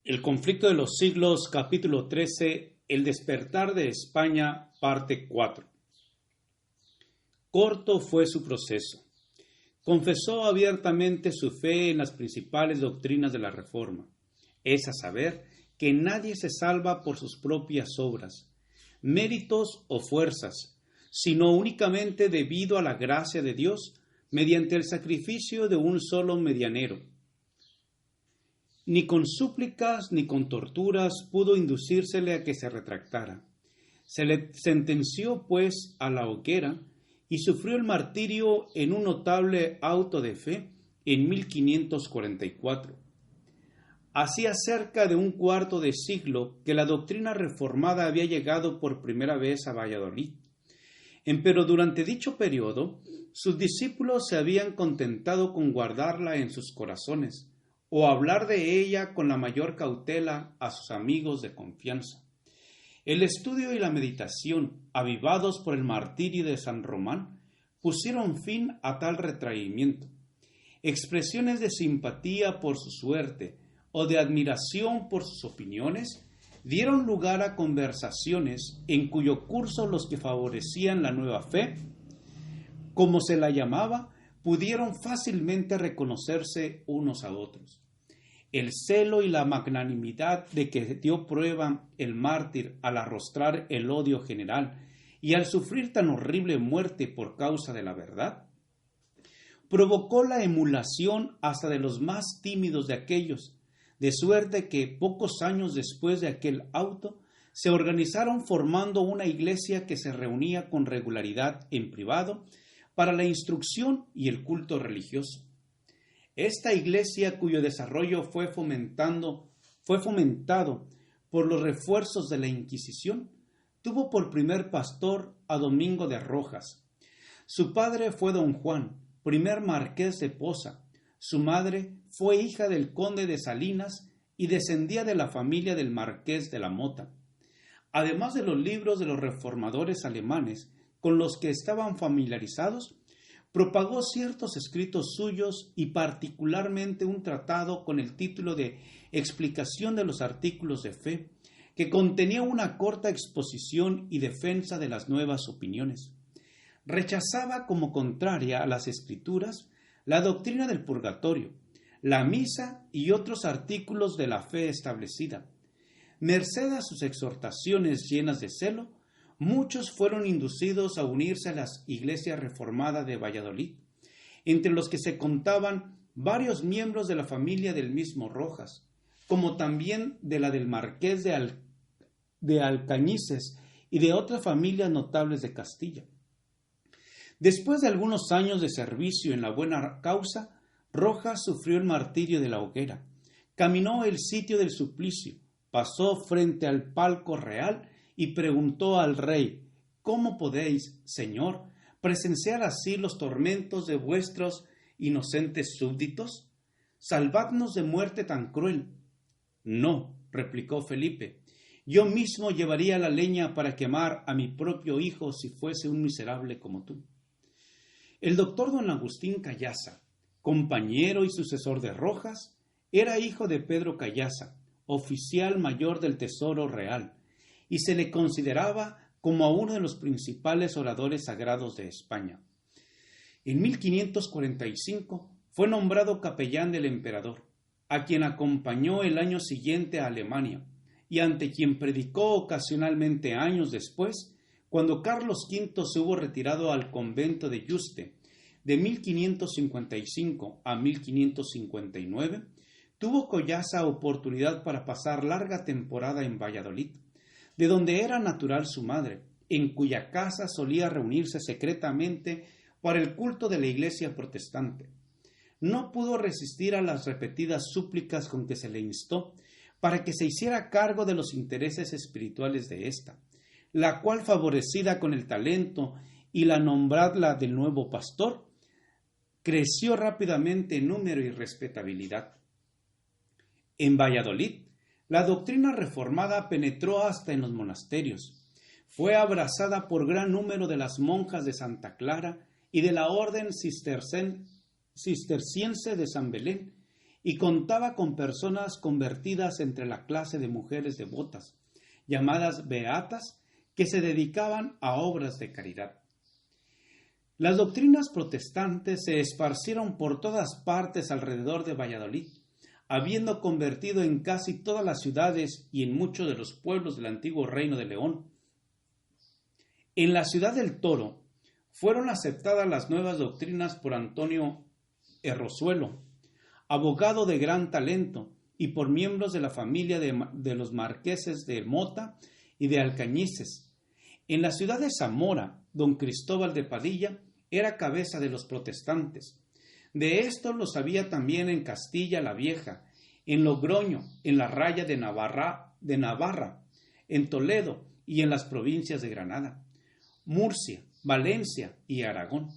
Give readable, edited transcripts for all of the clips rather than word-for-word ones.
El conflicto de los siglos, capítulo 13, El despertar de España, parte 4. Corto fue su proceso. Confesó abiertamente su fe en las principales doctrinas de la Reforma, es a saber, que nadie se salva por sus propias obras, méritos o fuerzas, sino únicamente debido a la gracia de Dios, mediante el sacrificio de un solo medianero. Ni con súplicas ni con torturas pudo inducírsele a que se retractara. Se le sentenció, pues, a la hoguera y sufrió el martirio en un notable auto de fe en 1544. Hacía cerca de un cuarto de siglo que la doctrina reformada había llegado por primera vez a Valladolid. Empero durante dicho periodo, sus discípulos se habían contentado con guardarla en sus corazones, o hablar de ella con la mayor cautela a sus amigos de confianza. El estudio y la meditación, avivados por el martirio de San Román, pusieron fin a tal retraimiento. Expresiones de simpatía por su suerte o de admiración por sus opiniones dieron lugar a conversaciones en cuyo curso los que favorecían la nueva fe, como se la llamaba, pudieron fácilmente reconocerse unos a otros. El celo y la magnanimidad de que dio prueba el mártir al arrostrar el odio general y al sufrir tan horrible muerte por causa de la verdad, provocó la emulación hasta de los más tímidos de aquellos, de suerte que pocos años después de aquel auto se organizaron formando una iglesia que se reunía con regularidad en privado para la instrucción y el culto religioso. Esta iglesia, cuyo desarrollo fue fomentado por los refuerzos de la Inquisición, tuvo por primer pastor a Domingo de Rojas. Su padre fue don Juan, primer marqués de Poza. Su madre fue hija del conde de Salinas y descendía de la familia del marqués de la Mota. Además de los libros de los reformadores alemanes con los que estaban familiarizados, propagó ciertos escritos suyos y particularmente un tratado con el título de Explicación de los artículos de fe, que contenía una corta exposición y defensa de las nuevas opiniones. Rechazaba como contraria a las escrituras la doctrina del purgatorio, la misa y otros artículos de la fe establecida. Merced a sus exhortaciones llenas de celo, muchos fueron inducidos a unirse a la Iglesia Reformada de Valladolid, entre los que se contaban varios miembros de la familia del mismo Rojas, como también de la del Marqués de Alcañices y de otras familias notables de Castilla. Después de algunos años de servicio en la buena causa, Rojas sufrió el martirio de la hoguera, caminó el sitio del suplicio, pasó frente al palco real y preguntó al rey: ¿Cómo podéis, señor, presenciar así los tormentos de vuestros inocentes súbditos? Salvadnos de muerte tan cruel. No, replicó Felipe, yo mismo llevaría la leña para quemar a mi propio hijo si fuese un miserable como tú. El doctor don Agustín Callaza, compañero y sucesor de Rojas, era hijo de Pedro Callaza, oficial mayor del Tesoro Real, y se le consideraba como a uno de los principales oradores sagrados de España. En 1545 fue nombrado capellán del emperador, a quien acompañó el año siguiente a Alemania, y ante quien predicó ocasionalmente años después, cuando Carlos V se hubo retirado al convento de Yuste. De 1555 a 1559, tuvo Callaza oportunidad para pasar larga temporada en Valladolid, de donde era natural su madre, en cuya casa solía reunirse secretamente para el culto de la iglesia protestante. No pudo resistir a las repetidas súplicas con que se le instó para que se hiciera cargo de los intereses espirituales de ésta, la cual, favorecida con el talento y la nombrarla del nuevo pastor, creció rápidamente en número y respetabilidad. En Valladolid, la doctrina reformada penetró hasta en los monasterios. Fue abrazada por gran número de las monjas de Santa Clara y de la orden cisterciense de San Belén, y contaba con personas convertidas entre la clase de mujeres devotas, llamadas beatas, que se dedicaban a obras de caridad. Las doctrinas protestantes se esparcieron por todas partes alrededor de Valladolid, habiendo convertido en casi todas las ciudades y en muchos de los pueblos del antiguo Reino de León. En la ciudad del Toro fueron aceptadas las nuevas doctrinas por Antonio Errosuelo, abogado de gran talento, y por miembros de la familia de los marqueses de Mota y de Alcañices. En la ciudad de Zamora, don Cristóbal de Padilla era cabeza de los protestantes. De esto lo sabía también en Castilla la Vieja, en Logroño, en la raya de Navarra, en Toledo y en las provincias de Granada, Murcia, Valencia y Aragón.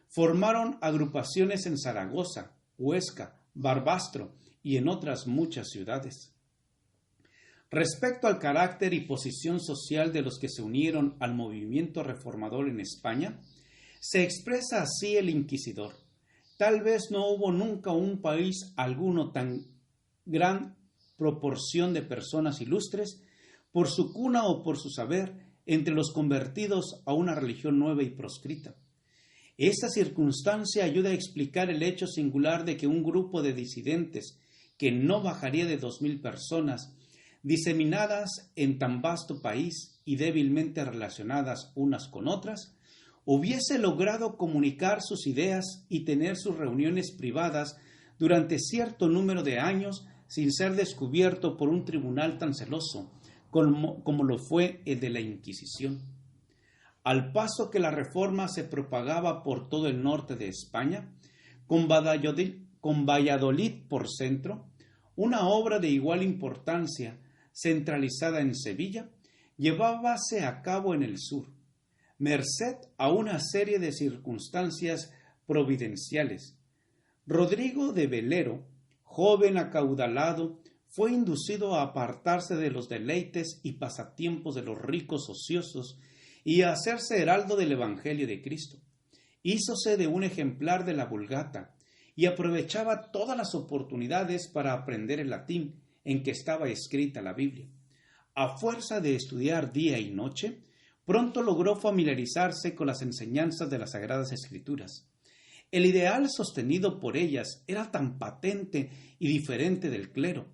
Formaron agrupaciones en Zaragoza, Huesca, Barbastro y en otras muchas ciudades. Respecto al carácter y posición social de los que se unieron al movimiento reformador en España, se expresa así el inquisidor: tal vez no hubo nunca un país alguno tan gran proporción de personas ilustres, por su cuna o por su saber, entre los convertidos a una religión nueva y proscrita. Esta circunstancia ayuda a explicar el hecho singular de que un grupo de disidentes, que no bajaría de 2,000 personas, diseminadas en tan vasto país y débilmente relacionadas unas con otras, hubiese logrado comunicar sus ideas y tener sus reuniones privadas durante cierto número de años sin ser descubierto por un tribunal tan celoso como lo fue el de la Inquisición. Al paso que la reforma se propagaba por todo el norte de España, con Valladolid por centro, una obra de igual importancia, centralizada en Sevilla, llevábase a cabo en el sur, merced a una serie de circunstancias providenciales. Rodrigo de Velero, joven acaudalado, fue inducido a apartarse de los deleites y pasatiempos de los ricos ociosos y a hacerse heraldo del Evangelio de Cristo. Hízose de un ejemplar de la Vulgata y aprovechaba todas las oportunidades para aprender el latín en que estaba escrita la Biblia. A fuerza de estudiar día y noche, pronto logró familiarizarse con las enseñanzas de las Sagradas Escrituras. El ideal sostenido por ellas era tan patente y diferente del clero,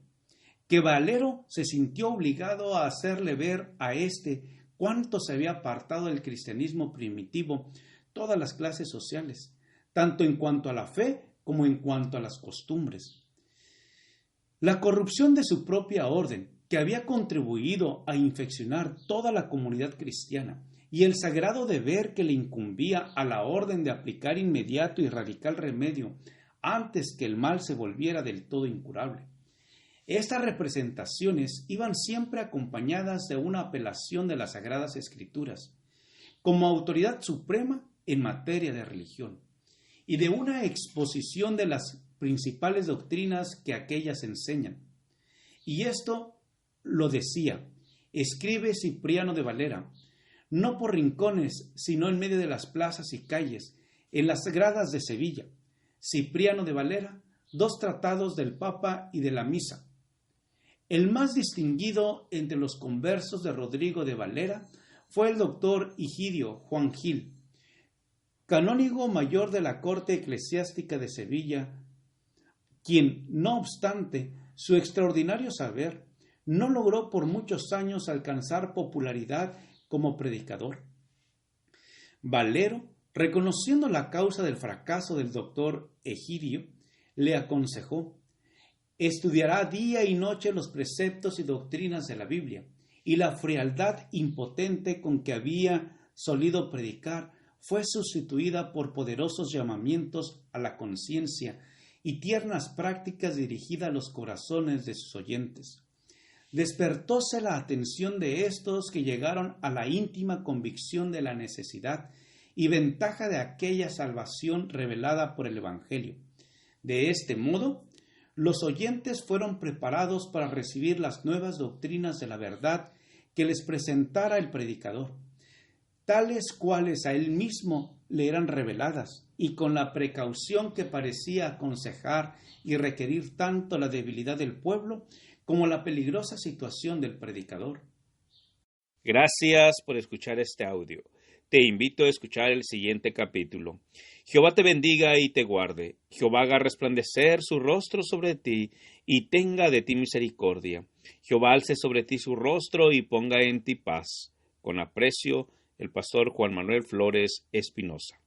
que Valero se sintió obligado a hacerle ver a éste cuánto se había apartado del cristianismo primitivo todas las clases sociales, tanto en cuanto a la fe como en cuanto a las costumbres. La corrupción de su propia orden, que había contribuido a infeccionar toda la comunidad cristiana, y el sagrado deber que le incumbía a la orden de aplicar inmediato y radical remedio antes que el mal se volviera del todo incurable. Estas representaciones iban siempre acompañadas de una apelación de las Sagradas Escrituras, como autoridad suprema en materia de religión, y de una exposición de las principales doctrinas que aquellas enseñan. Y esto lo decía, escribe Cipriano de Valera, no por rincones, sino en medio de las plazas y calles, en las gradas de Sevilla. Cipriano de Valera, 2 tratados del Papa y de la Misa. El más distinguido entre los conversos de Rodrigo de Valera fue el doctor Higidio Juan Gil, canónigo mayor de la corte eclesiástica de Sevilla, quien, no obstante su extraordinario saber, no logró por muchos años alcanzar popularidad como predicador. Valero, reconociendo la causa del fracaso del doctor Egidio, le aconsejó: estudiará día y noche los preceptos y doctrinas de la Biblia, y la frialdad impotente con que había solido predicar fue sustituida por poderosos llamamientos a la conciencia y tiernas prácticas dirigidas a los corazones de sus oyentes. Despertóse la atención de estos, que llegaron a la íntima convicción de la necesidad y ventaja de aquella salvación revelada por el Evangelio. De este modo, los oyentes fueron preparados para recibir las nuevas doctrinas de la verdad que les presentara el predicador. tales cuales a él mismo le eran reveladas, y con la precaución que parecía aconsejar y requerir tanto la debilidad del pueblo como la peligrosa situación del predicador. Gracias por escuchar este audio. Te invito a escuchar el siguiente capítulo. Jehová te bendiga y te guarde. Jehová haga resplandecer su rostro sobre ti y tenga de ti misericordia. Jehová alce sobre ti su rostro y ponga en ti paz. Con aprecio, el pastor Juan Manuel Flores Espinosa.